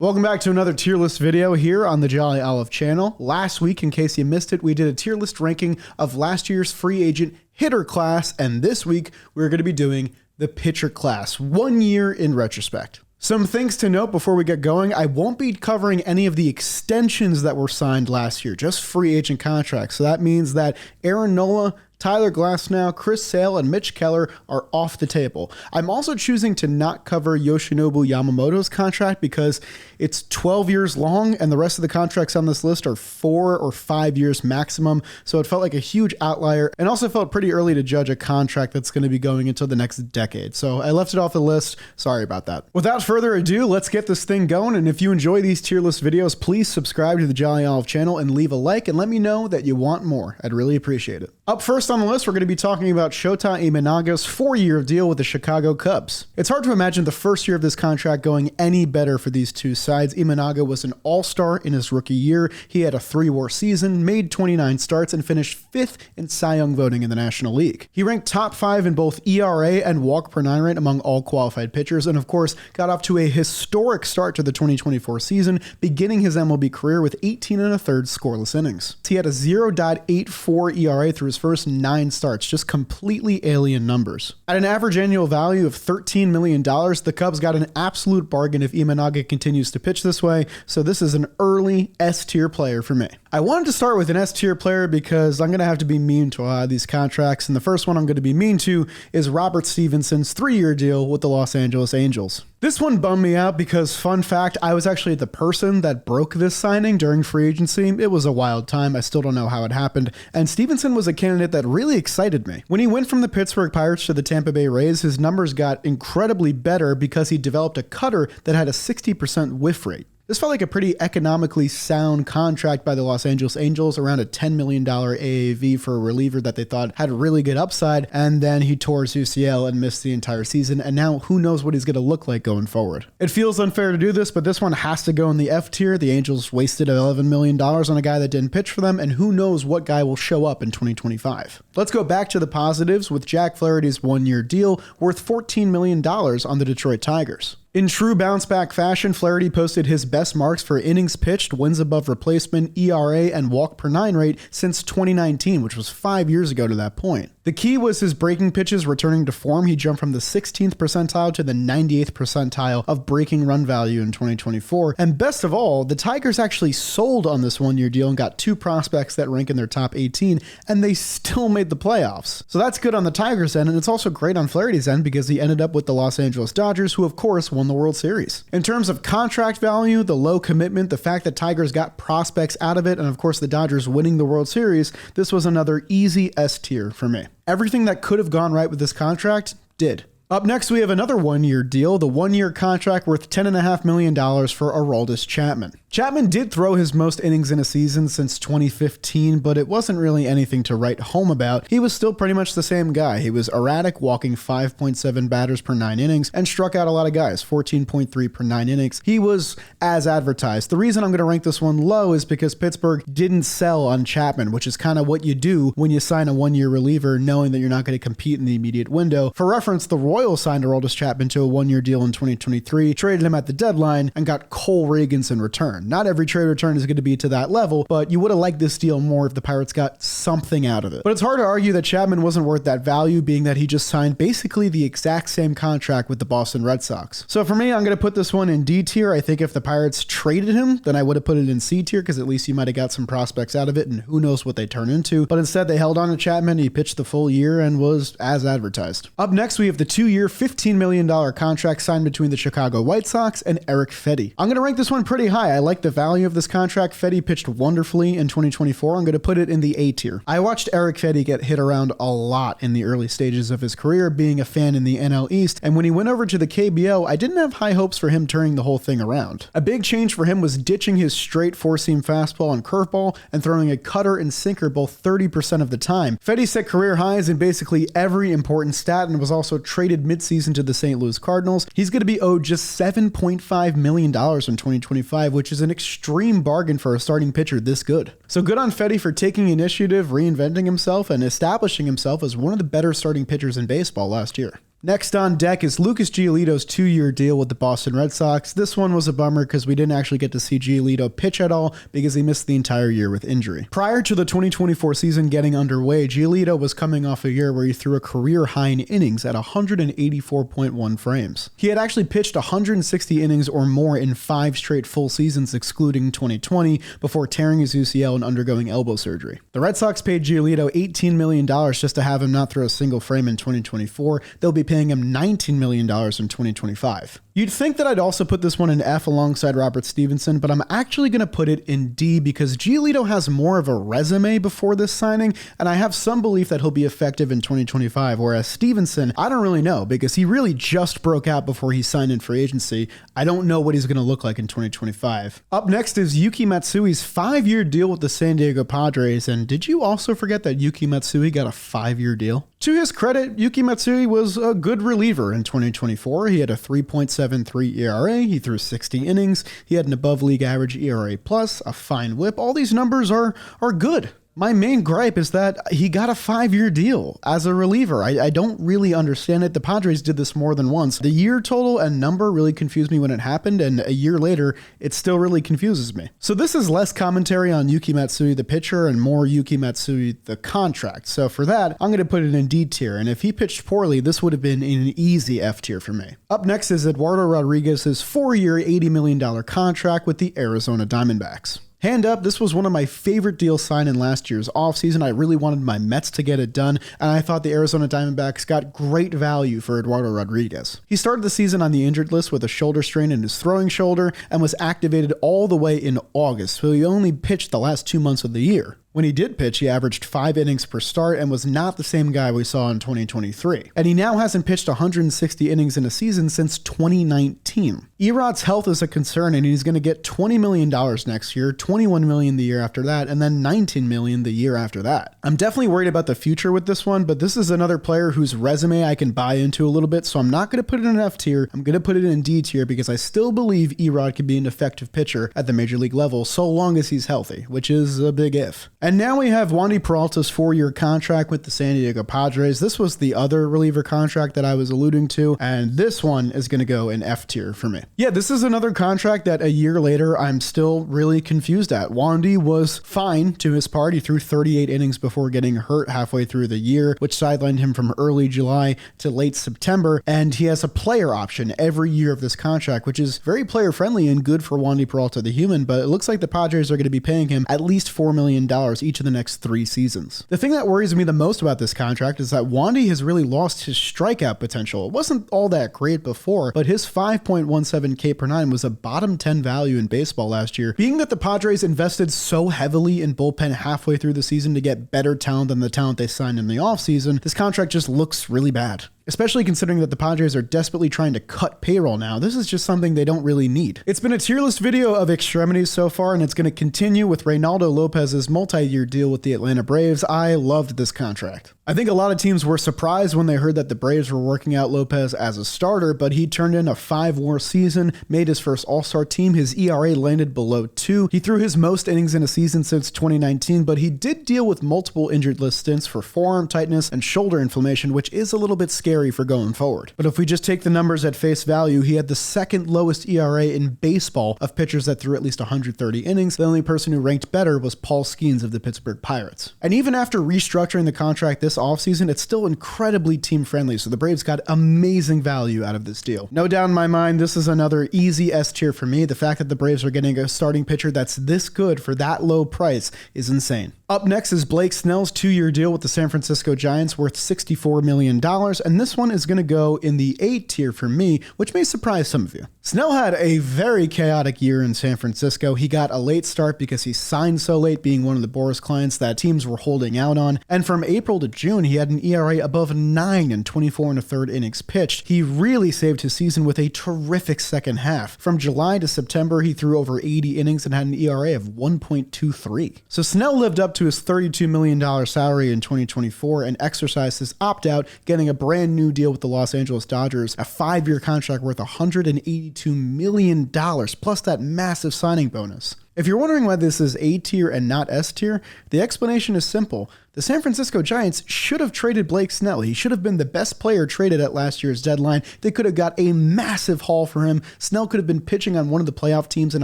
Welcome back to another tier list video here on the Jolly Olive channel. Last week, in case you missed it, we did a tier list ranking of last year's free agent hitter class, and this week we're going to be doing the pitcher class, 1 year in retrospect. Some things to note before we get going: I won't be covering any of the extensions that were signed last year, just free agent contracts. So that means that Aaron Nola, Tyler Glasnow, Chris Sale, and Mitch Keller are off the table. I'm also choosing to not cover Yoshinobu Yamamoto's contract because it's 12 years long and the rest of the contracts on this list are 4 or 5 years maximum. So it felt like a huge outlier and also felt pretty early to judge a contract that's going to be going into the next decade. So I left it off the list. Sorry about that. Without further ado, let's get this thing going. And if you enjoy these tier list videos, please subscribe to the Jolly Olive channel and leave a like and let me know that you want more. I'd really appreciate it. Up first on the list, we're going to be talking about Shota Imanaga's 4-year deal with the Chicago Cubs. It's hard to imagine the first year of this contract going any better for these two sides. Imanaga was an all-star in his rookie year. He had a 3-WAR season, made 29 starts, and finished 5th in Cy Young voting in the National League. He ranked top 5 in both ERA and walk per 9 rate among all qualified pitchers, and of course, got off to a historic start to the 2024 season, beginning his MLB career with 18 1/3 scoreless innings. He had a 0.84 ERA through his first 9 starts, just completely alien numbers. At an average annual value of $13 million, the Cubs got an absolute bargain if Imanaga continues to pitch this way, so this is an early S-tier player for me. I wanted to start with an S-tier player because I'm going to have to be mean to a lot of these contracts, and the first one I'm going to be mean to is Robert Stephenson's 3-year deal with the Los Angeles Angels. This one bummed me out because, fun fact, I was actually the person that broke this signing during free agency. It was a wild time. I still don't know how it happened. And Stephenson was a candidate that really excited me. When he went from the Pittsburgh Pirates to the Tampa Bay Rays, his numbers got incredibly better because he developed a cutter that had a 60% whiff rate. This felt like a pretty economically sound contract by the Los Angeles Angels, around a $10 million AAV for a reliever that they thought had really good upside, and then he tore his UCL and missed the entire season, and now who knows what he's going to look like going forward. It feels unfair to do this, but this one has to go in the F tier. The Angels wasted $11 million on a guy that didn't pitch for them, and who knows what guy will show up in 2025. Let's go back to the positives with Jack Flaherty's 1-year deal worth $14 million on the Detroit Tigers. In true bounce-back fashion, Flaherty posted his best marks for innings pitched, wins above replacement, ERA, and walk per 9 rate since 2019, which was 5 years ago to that point. The key was his breaking pitches returning to form. He jumped from the 16th percentile to the 98th percentile of breaking run value in 2024. And best of all, the Tigers actually sold on this 1-year deal and got 2 prospects that rank in their top 18, and they still made the playoffs. So that's good on the Tigers' end, and it's also great on Flaherty's end because he ended up with the Los Angeles Dodgers, who of course won the World Series. In terms of contract value, the low commitment, the fact that Tigers got prospects out of it, and of course the Dodgers winning the World Series, this was another easy S tier for me. Everything that could have gone right with this contract did. Up next, we have another 1-year deal, the 1-year contract worth $10.5 million for Aroldis Chapman. Chapman did throw his most innings in a season since 2015, but it wasn't really anything to write home about. He was still pretty much the same guy. He was erratic, walking 5.7 batters per 9 innings, and struck out a lot of guys, 14.3 per 9 innings. He was as advertised. The reason I'm going to rank this one low is because Pittsburgh didn't sell on Chapman, which is kind of what you do when you sign a 1-year reliever knowing that you're not going to compete in the immediate window. For reference, the Royals signed Aroldis Chapman to a 1-year deal in 2023, traded him at the deadline, and got Cole Reagans in return. Not every trade return is going to be to that level, but you would have liked this deal more if the Pirates got something out of it. But it's hard to argue that Chapman wasn't worth that value, being that he just signed basically the exact same contract with the Boston Red Sox. So for me, I'm going to put this one in D tier. I think if the Pirates traded him, then I would have put it in C tier because at least you might have got some prospects out of it, and who knows what they turn into. But instead, they held on to Chapman. He pitched the full year and was as advertised. Up next, we have the 2-year, $15 million contract signed between the Chicago White Sox and Eric Fedde. I'm going to rank this one pretty high. I like the value of this contract. Fedde pitched wonderfully in 2024. I'm going to put it in the A tier. I watched Eric Fedde get hit around a lot in the early stages of his career, being a fan in the NL East, and when he went over to the KBO, I didn't have high hopes for him turning the whole thing around. A big change for him was ditching his straight 4-seam fastball and curveball and throwing a cutter and sinker both 30% of the time. Fedde set career highs in basically every important stat and was also traded midseason to the St. Louis Cardinals. He's going to be owed just $7.5 million in 2025, which is an extreme bargain for a starting pitcher this good. So good on Fedde for taking initiative, reinventing himself, and establishing himself as one of the better starting pitchers in baseball last year. Next on deck is Lucas Giolito's 2-year deal with the Boston Red Sox. This one was a bummer because we didn't actually get to see Giolito pitch at all because he missed the entire year with injury. Prior to the 2024 season getting underway, Giolito was coming off a year where he threw a career-high in innings at 184.1 frames. He had actually pitched 160 innings or more in 5 straight full seasons excluding 2020 before tearing his UCL and undergoing elbow surgery. The Red Sox paid Giolito $18 million just to have him not throw a single frame in 2024. They'll be paying him $19 million in 2025. You'd think that I'd also put this one in F alongside Robert Stevenson, but I'm actually going to put it in D because Giolito has more of a resume before this signing, and I have some belief that he'll be effective in 2025, whereas Stevenson, I don't really know because he really just broke out before he signed in free agency. I don't know what he's going to look like in 2025. Up next is Yuki Matsui's 5-year deal with the San Diego Padres, and did you also forget that Yuki Matsui got a 5-year deal? To his credit, Yuki Matsui was a good reliever in 2024. He had a 3.73 ERA, he threw 60 innings, he had an above league average ERA+, a fine whip. All these numbers are good. My main gripe is that he got a 5-year deal as a reliever. I don't really understand it. The Padres did this more than once. The year total and number really confused me when it happened, and a year later, it still really confuses me. So this is less commentary on Yuki Matsui, the pitcher, and more Yuki Matsui, the contract. So for that, I'm going to put it in D tier, and if he pitched poorly, this would have been an easy F tier for me. Up next is Eduardo Rodriguez's 4-year, $80 million contract with the Arizona Diamondbacks. Hand up, this was one of my favorite deals signed in last year's offseason. I really wanted my Mets to get it done, and I thought the Arizona Diamondbacks got great value for Eduardo Rodriguez. He started the season on the injured list with a shoulder strain in his throwing shoulder and was activated all the way in August, so he only pitched the last 2 months of the year. When he did pitch, he averaged 5 innings per start and was not the same guy we saw in 2023. And he now hasn't pitched 160 innings in a season since 2019. Erod's health is a concern, and he's going to get $20 million next year, $21 million the year after that, and then $19 million the year after that. I'm definitely worried about the future with this one, but this is another player whose resume I can buy into a little bit, so I'm not going to put it in F tier. I'm going to put it in D tier because I still believe Erod can be an effective pitcher at the major league level so long as he's healthy, which is a big if. And now we have Wandy Peralta's 4-year contract with the San Diego Padres. This was the other reliever contract that I was alluding to, and this one is going to go in F tier for me. Yeah, this is another contract that a year later I'm still really confused at. Wandy was fine to his part. He threw 38 innings before getting hurt halfway through the year, which sidelined him from early July to late September, and he has a player option every year of this contract, which is very player friendly and good for Wandy Peralta the human, but it looks like the Padres are going to be paying him at least $4 million each of the next 3 seasons. The thing that worries me the most about this contract is that Wandy has really lost his strikeout potential. It wasn't all that great before, but his 5.17 K per 9 was a bottom 10 value in baseball last year. Being that the Padres invested so heavily in bullpen halfway through the season to get better talent than the talent they signed in the offseason, this contract just looks really bad. Especially considering that the Padres are desperately trying to cut payroll now. This is just something they don't really need. It's been a tier list video of extremities so far, and it's going to continue with Reynaldo Lopez's multi-year deal with the Atlanta Braves. I loved this contract. I think a lot of teams were surprised when they heard that the Braves were working out Lopez as a starter, but he turned in a 5-WAR season, made his first All-Star team. His ERA landed below 2. He threw his most innings in a season since 2019, but he did deal with multiple injured list stints for forearm tightness and shoulder inflammation, which is a little bit scary for going forward. But if we just take the numbers at face value, he had the second lowest ERA in baseball of pitchers that threw at least 130 innings. The only person who ranked better was Paul Skeens of the Pittsburgh Pirates. And even after restructuring the contract this offseason, it's still incredibly team friendly, so the Braves got amazing value out of this deal. No doubt in my mind, this is another easy S tier for me. The fact that the Braves are getting a starting pitcher that's this good for that low price is insane. Up next is Blake Snell's 2-year deal with the San Francisco Giants worth $64 million, and this one is going to go in the A tier for me, which may surprise some of you. Snell had a very chaotic year in San Francisco. He got a late start because he signed so late, being one of the Boras clients that teams were holding out on, and from April to June, he had an ERA above 9 and 24 1/3 innings pitched. He really saved his season with a terrific second half. From July to September, he threw over 80 innings and had an ERA of 1.23. So Snell lived up to his $32 million salary in 2024 and exercised his opt-out, getting a brand new deal with the Los Angeles Dodgers, a 5-year contract worth $182 million, plus that massive signing bonus. If you're wondering why this is A tier and not S tier, the explanation is simple. The San Francisco Giants should have traded Blake Snell. He should have been the best player traded at last year's deadline. They could have got a massive haul for him. Snell could have been pitching on one of the playoff teams in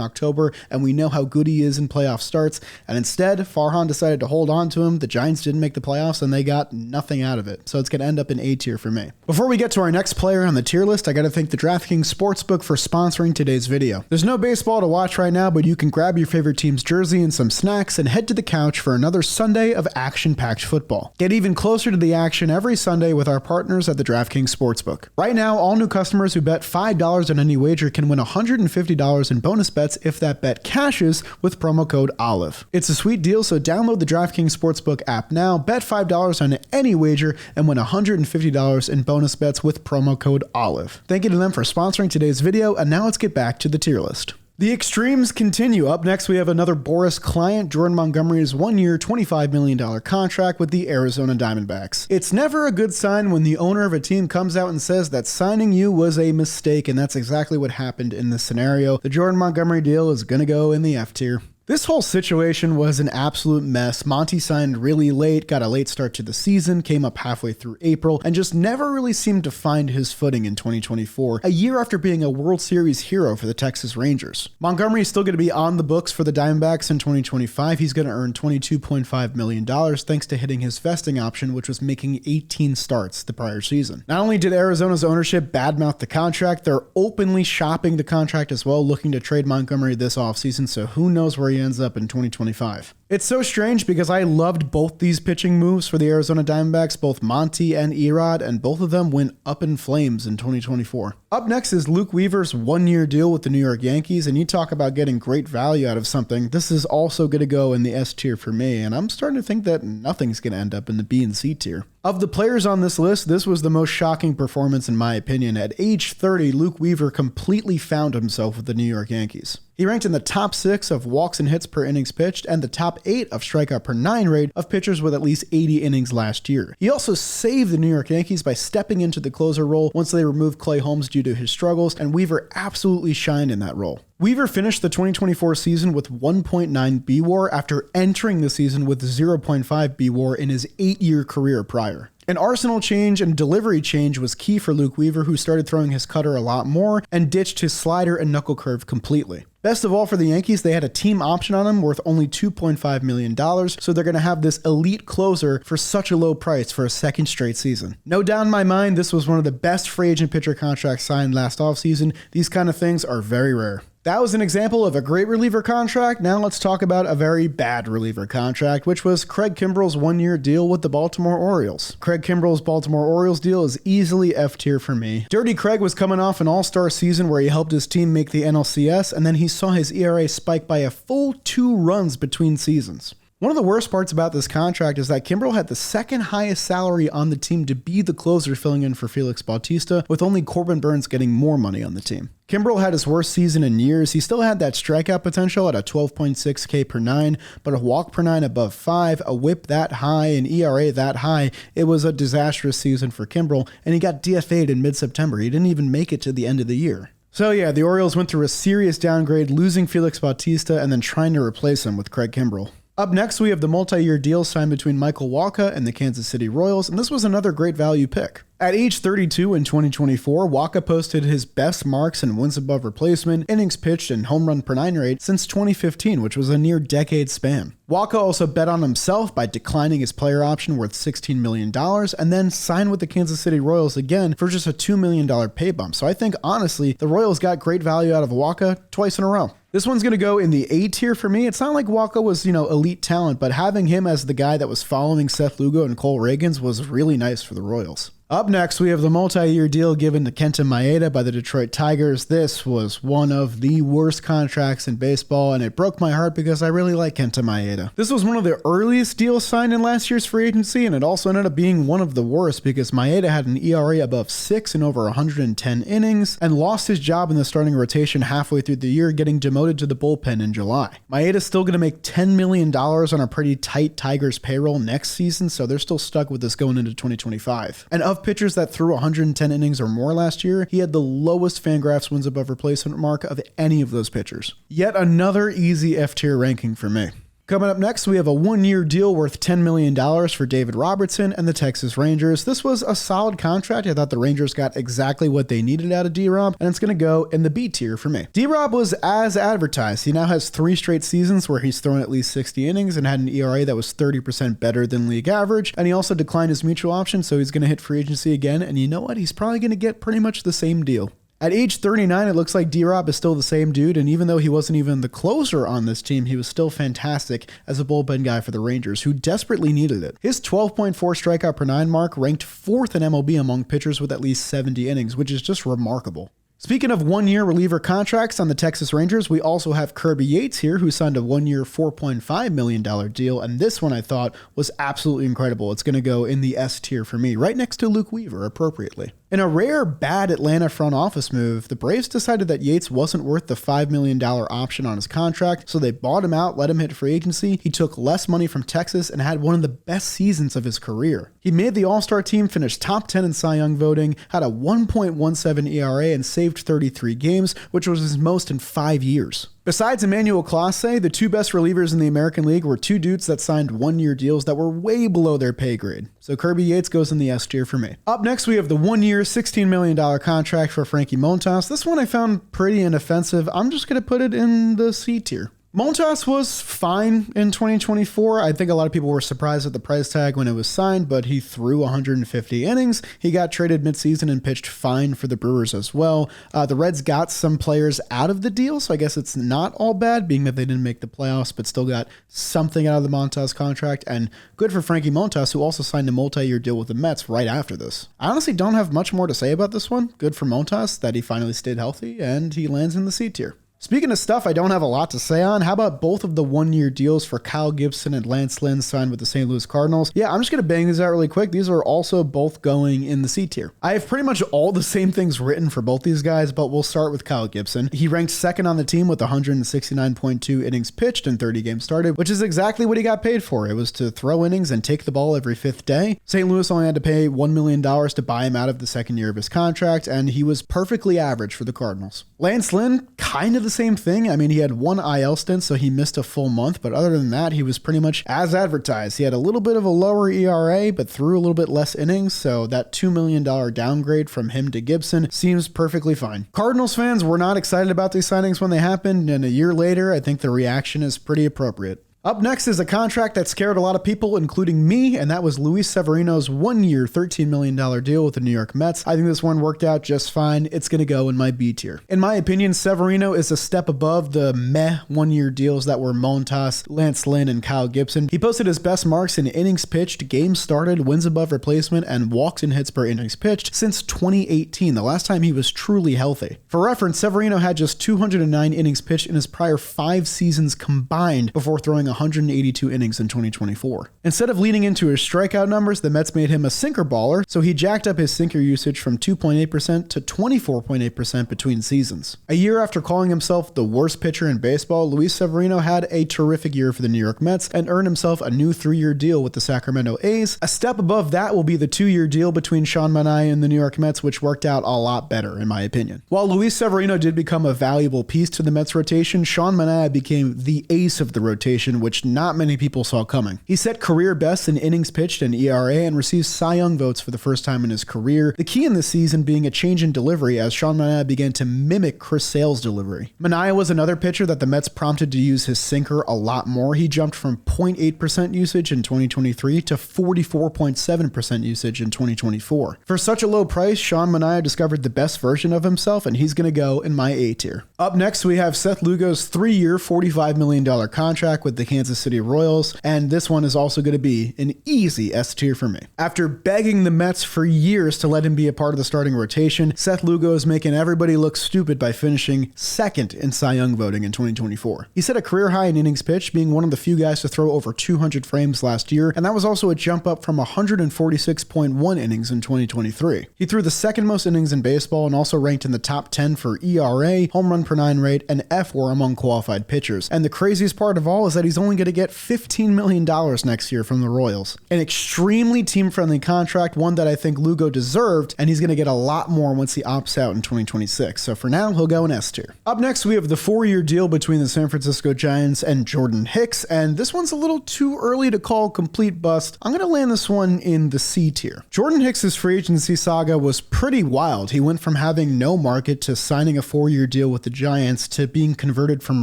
October, and we know how good he is in playoff starts. And instead, Farhan decided to hold on to him. The Giants didn't make the playoffs, and they got nothing out of it. So it's going to end up in A tier for me. Before we get to our next player on the tier list, I got to thank the DraftKings Sportsbook for sponsoring today's video. There's no baseball to watch right now, but you can grab your favorite team's jersey and some snacks and head to the couch for another Sunday of action-packed football. Get even closer to the action every Sunday with our partners at the DraftKings Sportsbook. Right now, all new customers who bet $5 on any wager can win $150 in bonus bets if that bet cashes with promo code OLIVE. It's a sweet deal, so download the DraftKings Sportsbook app now, bet $5 on any wager, and win $150 in bonus bets with promo code OLIVE. Thank you to them for sponsoring today's video, and now let's get back to the tier list. The extremes continue. Up next, we have another Boris client, Jordan Montgomery's one-year, $25 million contract with the Arizona Diamondbacks. It's never a good sign when the owner of a team comes out and says that signing you was a mistake, and that's exactly what happened in this scenario. The Jordan Montgomery deal is going to go in the F tier. This whole situation was an absolute mess. Monty signed really late, got a late start to the season, came up halfway through April, and just never really seemed to find his footing in 2024, a year after being a World Series hero for the Texas Rangers. Montgomery is still going to be on the books for the Diamondbacks in 2025. He's going to earn $22.5 million thanks to hitting his vesting option, which was making 18 starts the prior season. Not only did Arizona's ownership badmouth the contract, they're openly shopping the contract as well, looking to trade Montgomery this offseason, so who knows where he ends up in 2025. It's so strange because I loved both these pitching moves for the Arizona Diamondbacks, both Monty and Erod, and both of them went up in flames in 2024. Up next is Luke Weaver's one-year deal with the New York Yankees, and you talk about getting great value out of something. This is also going to go in the S tier for me, and I'm starting to think that nothing's going to end up in the B and C tier. Of the players on this list, this was the most shocking performance in my opinion. At age 30, Luke Weaver completely found himself with the New York Yankees. He ranked in the top 6 of walks and hits per innings pitched and the top 8 of strikeout per 9 rate of pitchers with at least 80 innings last year. He also saved the New York Yankees by stepping into the closer role once they removed Clay Holmes due to his struggles, and Weaver absolutely shined in that role. Weaver finished the 2024 season with 1.9 BWAR after entering the season with 0.5 BWAR in his 8-year career prior. An arsenal change and delivery change was key for Luke Weaver, who started throwing his cutter a lot more and ditched his slider and knuckle curve completely. Best of all for the Yankees, they had a team option on him worth only $2.5 million, so they're going to have this elite closer for such a low price for a second straight season. No doubt in my mind, this was one of the best free agent pitcher contracts signed last offseason. These kind of things are very rare. That was an example of a great reliever contract. Now let's talk about a very bad reliever contract, which was Craig Kimbrell's one-year deal with the Baltimore Orioles. Craig Kimbrell's Baltimore Orioles deal is easily F tier for me. Dirty Craig was coming off an all-star season where he helped his team make the NLCS, and then he saw his ERA spike by a full 2 runs between seasons. One of the worst parts about this contract is that Kimbrell had the second highest salary on the team to be the closer filling in for Felix Bautista, with only Corbin Burns getting more money on the team. Kimbrell had his worst season in years. He still had that strikeout potential at a 12.6 K per 9, but a walk per 9 above 5, a whip that high, an ERA that high. It was a disastrous season for Kimbrell, and he got DFA'd in mid-September. He didn't even make it to the end of the year. So yeah, the Orioles went through a serious downgrade, losing Felix Bautista and then trying to replace him with Craig Kimbrell. Up next, we have the multi-year deal signed between Michael Wacha and the Kansas City Royals, and this was another great value pick. At age 32 in 2024, Wacha posted his best marks in wins above replacement, innings pitched, and home run per 9 rate since 2015, which was a near decade span. Wacha also bet on himself by declining his player option worth $16 million and then signed with the Kansas City Royals again for just a $2 million pay bump. So I think, honestly, the Royals got great value out of Wacha twice in a row. This one's going to go in the A tier for me. It's not like Wacha was, elite talent, but having him as the guy that was following Seth Lugo and Cole Reagans was really nice for the Royals. Up next, we have the multi-year deal given to Kenta Maeda by the Detroit Tigers. This was one of the worst contracts in baseball, and it broke my heart because I really like Kenta Maeda. This was one of the earliest deals signed in last year's free agency, and it also ended up being one of the worst because Maeda had an ERA above 6 in over 110 innings and lost his job in the starting rotation halfway through the year, getting demoted to the bullpen in July. Maeda's still going to make $10 million on a pretty tight Tigers payroll next season, so they're still stuck with this going into 2025. And of Of pitchers that threw 110 innings or more last year, he had the lowest Fangraphs wins above replacement mark of any of those pitchers. Yet another easy F-tier ranking for me. Coming up next, we have a one-year deal worth $10 million for David Robertson and the Texas Rangers. This was a solid contract. I thought the Rangers got exactly what they needed out of D-Rob, and it's going to go in the B tier for me. D-Rob was as advertised. He now has 3 straight seasons where he's thrown at least 60 innings and had an ERA that was 30% better than league average, and he also declined his mutual option, so he's going to hit free agency again, and you know what? He's probably going to get pretty much the same deal. At age 39, it looks like D-Rob is still the same dude, and even though he wasn't even the closer on this team, he was still fantastic as a bullpen guy for the Rangers, who desperately needed it. His 12.4 strikeout per 9 mark ranked 4th in MLB among pitchers with at least 70 innings, which is just remarkable. Speaking of one-year reliever contracts on the Texas Rangers, we also have Kirby Yates here, who signed a one-year $4.5 million deal, and this one I thought was absolutely incredible. It's going to go in the S tier for me, right next to Luke Weaver, appropriately. In a rare bad Atlanta front office move, the Braves decided that Yates wasn't worth the $5 million option on his contract, so they bought him out, let him hit free agency. He took less money from Texas and had one of the best seasons of his career. He made the All-Star team, finished top 10 in Cy Young voting, had a 1.17 ERA, and saved 33 games, which was his most in 5 years. Besides Emmanuel Clase, the 2 best relievers in the American League were 2 dudes that signed one-year deals that were way below their pay grade. So Kirby Yates goes in the S tier for me. Up next, we have the one-year $16 million contract for Frankie Montas. This one I found pretty inoffensive. I'm just going to put it in the C tier. Montas was fine in 2024. I think a lot of people were surprised at the price tag when it was signed, but he threw 150 innings. He got traded midseason and pitched fine for the Brewers as well. The Reds got some players out of the deal, so I guess it's not all bad, being that they didn't make the playoffs, but still got something out of the Montas contract. And good for Frankie Montas, who also signed a multi-year deal with the Mets right after this. I honestly don't have much more to say about this one. Good for Montas that he finally stayed healthy, and he lands in the C tier. Speaking of stuff I don't have a lot to say on, how about both of the one-year deals for Kyle Gibson and Lance Lynn signed with the St. Louis Cardinals? Yeah, I'm just going to bang these out really quick. These are also both going in the C tier. I have pretty much all the same things written for both these guys, but we'll start with Kyle Gibson. He ranked 2nd on the team with 169.2 innings pitched and 30 games started, which is exactly what he got paid for. It was to throw innings and take the ball every 5th day. St. Louis only had to pay $1 million to buy him out of the 2nd year of his contract, and he was perfectly average for the Cardinals. Lance Lynn, kind of the same thing. I mean, he had 1 IL stint, so he missed a full month, but other than that, he was pretty much as advertised. He had a little bit of a lower ERA, but threw a little bit less innings, so that $2 million downgrade from him to Gibson seems perfectly fine. Cardinals fans were not excited about these signings when they happened, and a year later, I think the reaction is pretty appropriate. Up next is a contract that scared a lot of people, including me, and that was Luis Severino's one-year $13 million deal with the New York Mets. I think this one worked out just fine. It's going to go in my B tier. In my opinion, Severino is a step above the meh one-year deals that were Montas, Lance Lynn, and Kyle Gibson. He posted his best marks in innings pitched, games started, wins above replacement, and walks and hits per innings pitched since 2018, the last time he was truly healthy. For reference, Severino had just 209 innings pitched in his prior 5 seasons combined before throwing 182 innings in 2024. Instead of leaning into his strikeout numbers, the Mets made him a sinker baller, so he jacked up his sinker usage from 2.8% to 24.8% between seasons. A year after calling himself the worst pitcher in baseball, Luis Severino had a terrific year for the New York Mets and earned himself a new 3-year deal with the Sacramento A's. A step above that will be the 2-year deal between Shawn Mann and the New York Mets, which worked out a lot better, in my opinion. While Luis Severino did become a valuable piece to the Mets rotation, Shawn Mann became the ace of the rotation, which not many people saw coming. He set career bests in innings pitched and ERA and received Cy Young votes for the first time in his career, the key in this season being a change in delivery as Shawn Mann began to mimic Chris Sale's delivery. Mann was another pitcher that the Mets prompted to use his sinker a lot more. He jumped from 0.8% usage in 2023 to 44.7% usage in 2024. For such a low price, Shawn Mann discovered the best version of himself, and he's going to go in my A tier. Up next, we have Seth Lugo's 3-year, $45 million contract with the Kansas City Royals, and this one is also going to be an easy S tier for me. After begging the Mets for years to let him be a part of the starting rotation, Seth Lugo is making everybody look stupid by finishing 2nd in Cy Young voting in 2024. He set a career high in innings pitched, being one of the few guys to throw over 200 frames last year, and that was also a jump up from 146.1 innings in 2023. He threw the 2nd most innings in baseball and also ranked in the top 10 for ERA, home run per 9 rate, and F4 among qualified pitchers. And the craziest part of all is that he's he's only going to get $15 million next year from the Royals. An extremely team-friendly contract, one that I think Lugo deserved, and he's going to get a lot more once he opts out in 2026. So for now, he'll go in S tier. Up next, we have the 4-year deal between the San Francisco Giants and Jordan Hicks, and this one's a little too early to call complete bust. I'm going to land this one in the C tier. Jordan Hicks' free agency saga was pretty wild. He went from having no market to signing a 4-year deal with the Giants to being converted from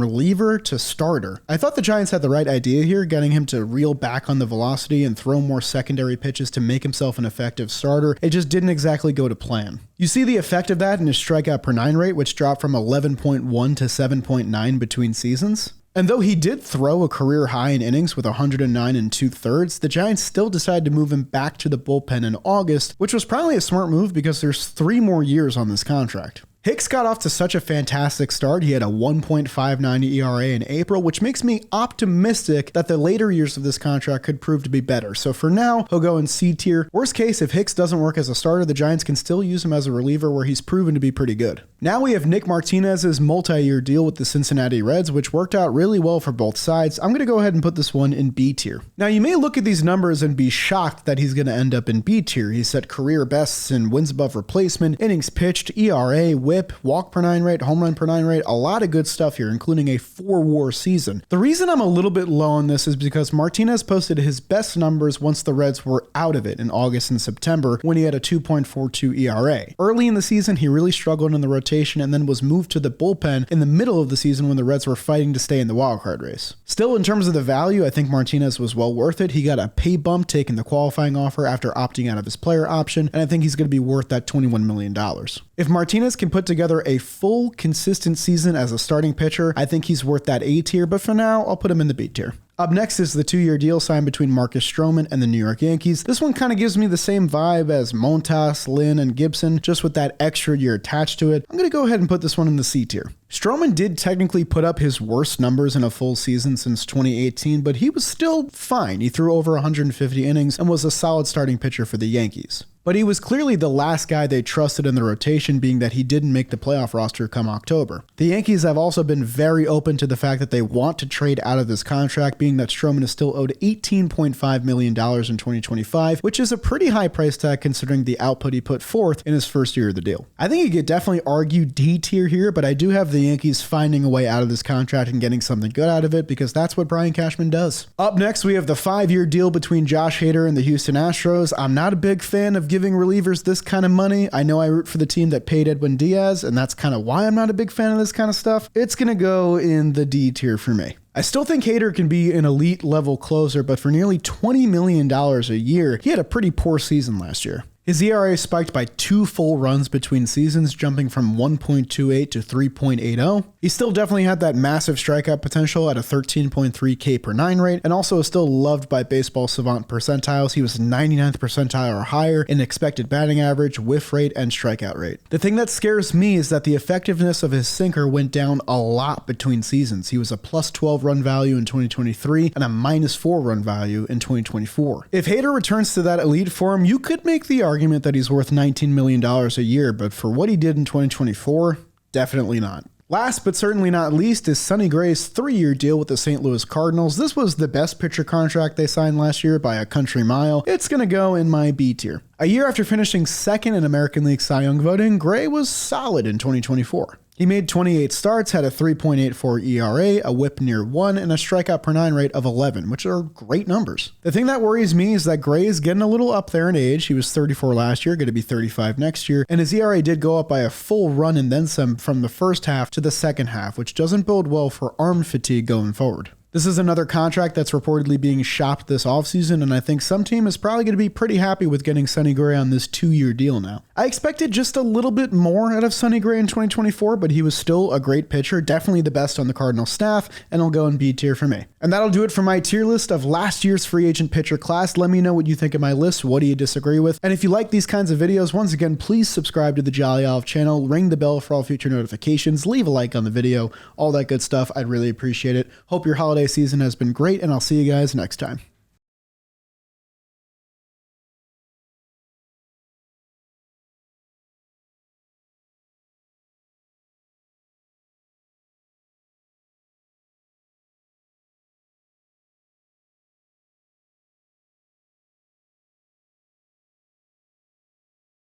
reliever to starter. I thought the Giants had the right idea here, getting him to reel back on the velocity and throw more secondary pitches to make himself an effective starter. It just didn't exactly go to plan. You see the effect of that in his strikeout per 9 rate, which dropped from 11.1 to 7.9 between seasons. And though he did throw a career high in innings with 109 and 2/3, the Giants still decided to move him back to the bullpen in August, which was probably a smart move because there's 3 more years on this contract. Hicks got off to such a fantastic start. He had a 1.59 ERA in April, which makes me optimistic that the later years of this contract could prove to be better. So for now, he'll go in C tier. Worst case, if Hicks doesn't work as a starter, the Giants can still use him as a reliever where he's proven to be pretty good. Now we have Nick Martinez's multi-year deal with the Cincinnati Reds, which worked out really well for both sides. I'm going to go ahead and put this one in B tier. Now you may look at these numbers and be shocked that he's going to end up in B tier. He set career bests in wins above replacement, innings pitched, ERA, whip, walk per 9 rate, home run per 9 rate, a lot of good stuff here, including a 4-WAR season. The reason I'm a little bit low on this is because Martinez posted his best numbers once the Reds were out of it in August and September when he had a 2.42 ERA. Early in the season, he really struggled in the rotation and then was moved to the bullpen in the middle of the season when the Reds were fighting to stay in the wildcard race. Still, in terms of the value, I think Martinez was well worth it. He got a pay bump taking the qualifying offer after opting out of his player option, and I think he's going to be worth that $21 million. If Martinez can put together a full, consistent season as a starting pitcher, I think he's worth that A tier, but for now, I'll put him in the B tier. Up next is the 2-year deal signed between Marcus Stroman and the New York Yankees. This one kind of gives me the same vibe as Montas, Lynn, and Gibson, just with that extra year attached to it. I'm going to go ahead and put this one in the C tier. Stroman did technically put up his worst numbers in a full season since 2018, but he was still fine. He threw over 150 innings and was a solid starting pitcher for the Yankees. But he was clearly the last guy they trusted in the rotation, being that he didn't make the playoff roster come October. The Yankees have also been very open to the fact that they want to trade out of this contract, being that Stroman is still owed $18.5 million in 2025, which is a pretty high price tag considering the output he put forth in his first year of the deal. I think you could definitely argue D tier here, but I do have the Yankees finding a way out of this contract and getting something good out of it because that's what Brian Cashman does. Up next, we have the 5-year deal between Josh Hader and the Houston Astros. I'm not a big fan of giving relievers this kind of money. I know I root for the team that paid Edwin Diaz, and that's kind of why I'm not a big fan of this kind of stuff. It's going to go in the D tier for me. I still think Hader can be an elite level closer, but for nearly $20 million a year, he had a pretty poor season last year. His ERA spiked by 2 full runs between seasons, jumping from 1.28 to 3.80. He still definitely had that massive strikeout potential at a 13.3 K per 9 rate, and also is still loved by baseball savant percentiles. He was 99th percentile or higher in expected batting average, whiff rate, and strikeout rate. The thing that scares me is that the effectiveness of his sinker went down a lot between seasons. He was a plus 12 run value in 2023 and a minus 4 run value in 2024. If Hader returns to that elite form, you could make the argument that he's worth $19 million a year, but for what he did in 2024, definitely not. Last but certainly not least is Sonny Gray's 3-year deal with the St. Louis Cardinals. This was the best pitcher contract they signed last year by a country mile. It's going to go in my B tier. A year after finishing second in American League Cy Young voting, Gray was solid in 2024. He made 28 starts, had a 3.84 ERA, a whip near 1, and a strikeout per 9 rate of 11, which are great numbers. The thing that worries me is that Gray is getting a little up there in age. He was 34 last year, going to be 35 next year, and his ERA did go up by a full run and then some from the first half to the second half, which doesn't bode well for arm fatigue going forward. This is another contract that's reportedly being shopped this offseason, and I think some team is probably going to be pretty happy with getting Sonny Gray on this 2-year deal now. I expected just a little bit more out of Sonny Gray in 2024, but he was still a great pitcher, definitely the best on the Cardinals staff, and he'll go in B tier for me. And that'll do it for my tier list of last year's free agent pitcher class. Let me know what you think of my list. What do you disagree with? And if you like these kinds of videos, once again, please subscribe to the Jolly Olive channel, ring the bell for all future notifications, leave a like on the video, all that good stuff. I'd really appreciate it. Hope your holiday season has been great, and I'll see you guys next time.